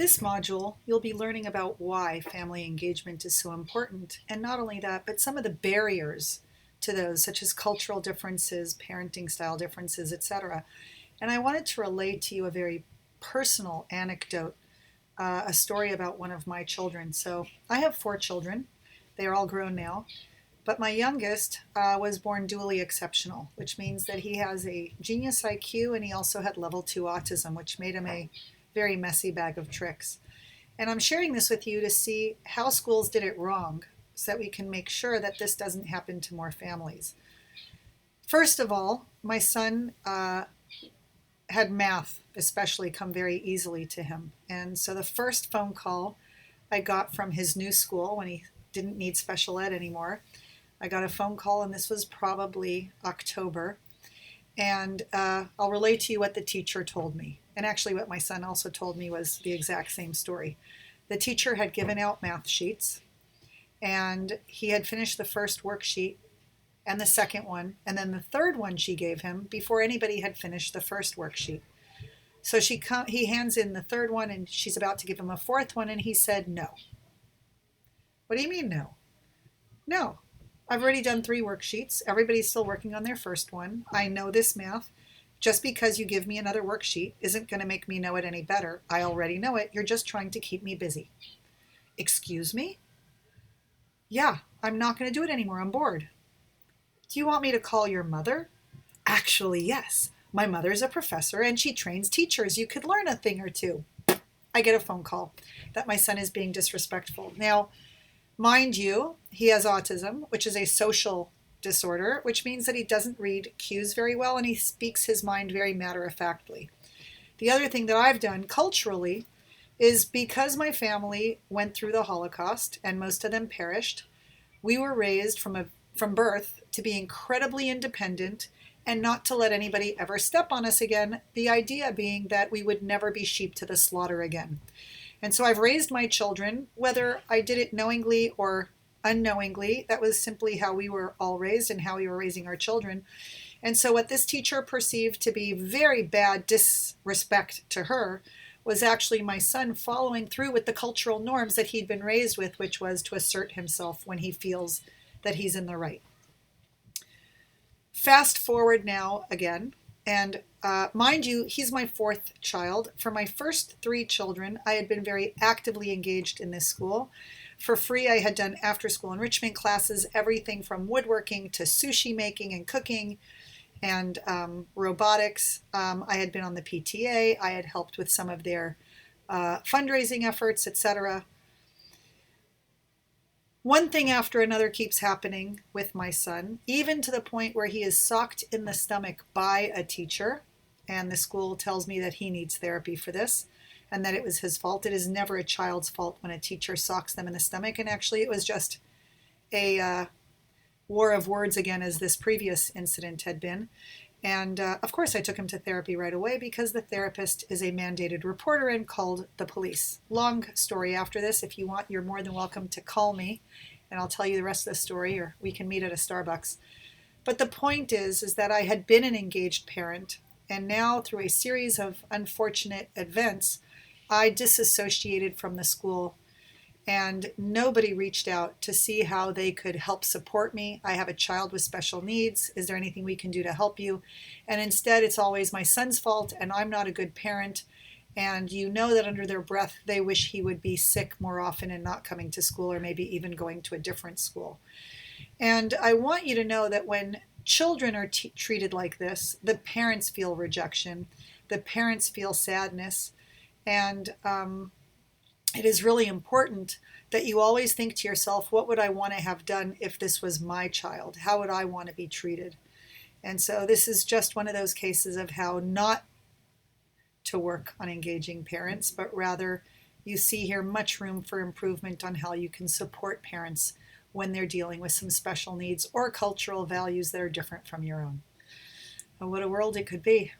This module, you'll be learning about why family engagement is so important, and not only that, but some of the barriers to those, such as cultural differences, parenting style differences, etc. And I wanted to relate to you a very personal anecdote, a story about one of my children. So I have four children. They are all grown now. But my youngest was born dually exceptional, which means that he has a genius IQ and he also had level 2 autism, which made him a very messy bag of tricks. And I'm sharing this with you to see how schools did it wrong so that we can make sure that this doesn't happen to more families. First of all, my son had math especially come very easily to him. And so the first phone call I got from his new school when he didn't need special ed anymore, I got a phone call, and this was probably October. And I'll relate to you what the teacher told me. And actually, what my son also told me was the exact same story. The teacher had given out math sheets, and he had finished the first worksheet and the second one, and then the third one she gave him before anybody had finished the first worksheet. So he hands in the third one, and she's about to give him a fourth one, and he said, "No." "What do you mean, no?" "No. I've already done three worksheets. Everybody's still working on their first one. I know this math. Just because you give me another worksheet isn't going to make me know it any better. I already know it. You're just trying to keep me busy." "Excuse me?" "Yeah, I'm not going to do it anymore. I'm bored." "Do you want me to call your mother?" "Actually, yes. My mother's a professor and she trains teachers. You could learn a thing or two." I get a phone call that my son is being disrespectful. Now, mind you, he has autism, which is a social disorder, which means that he doesn't read cues very well and he speaks his mind very matter-of-factly. The other thing that I've done culturally is, because my family went through the Holocaust and most of them perished, we were raised from birth to be incredibly independent and not to let anybody ever step on us again, the idea being that we would never be sheep to the slaughter again. And so I've raised my children, whether I did it knowingly or unknowingly. That was simply how we were all raised and how we were raising our children. And so what this teacher perceived to be very bad disrespect to her was actually my son following through with the cultural norms that he'd been raised with, which was to assert himself when he feels that he's in the right. Fast forward now again, and mind you, he's my fourth child. For my first three children, I had been very actively engaged in this school. For free, I had done after-school enrichment classes, everything from woodworking to sushi making and cooking and robotics. I had been on the PTA. I had helped with some of their fundraising efforts, etc. One thing after another keeps happening with my son, even to the point where he is socked in the stomach by a teacher, and the school tells me that he needs therapy for this and that it was his fault. It is never a child's fault when a teacher socks them in the stomach, and actually it was just a war of words again, as this previous incident had been. And of course, I took him to therapy right away because the therapist is a mandated reporter and called the police. Long story after this. If you want, you're more than welcome to call me and I'll tell you the rest of the story, or we can meet at a Starbucks. But the point is that I had been an engaged parent, and now through a series of unfortunate events, I disassociated from the school, and nobody reached out to see how they could help support me. "I have a child with special needs. Is there anything we can do to help you?" And instead, it's always my son's fault, and I'm not a good parent. And you know that under their breath, they wish he would be sick more often and not coming to school, or maybe even going to a different school. And I want you to know that when children are treated like this, the parents feel rejection, the parents feel sadness, and it is really important that you always think to yourself, what would I want to have done if this was my child? How would I want to be treated? And so this is just one of those cases of how not to work on engaging parents, but rather you see here much room for improvement on how you can support parents when they're dealing with some special needs or cultural values that are different from your own. What a world it could be.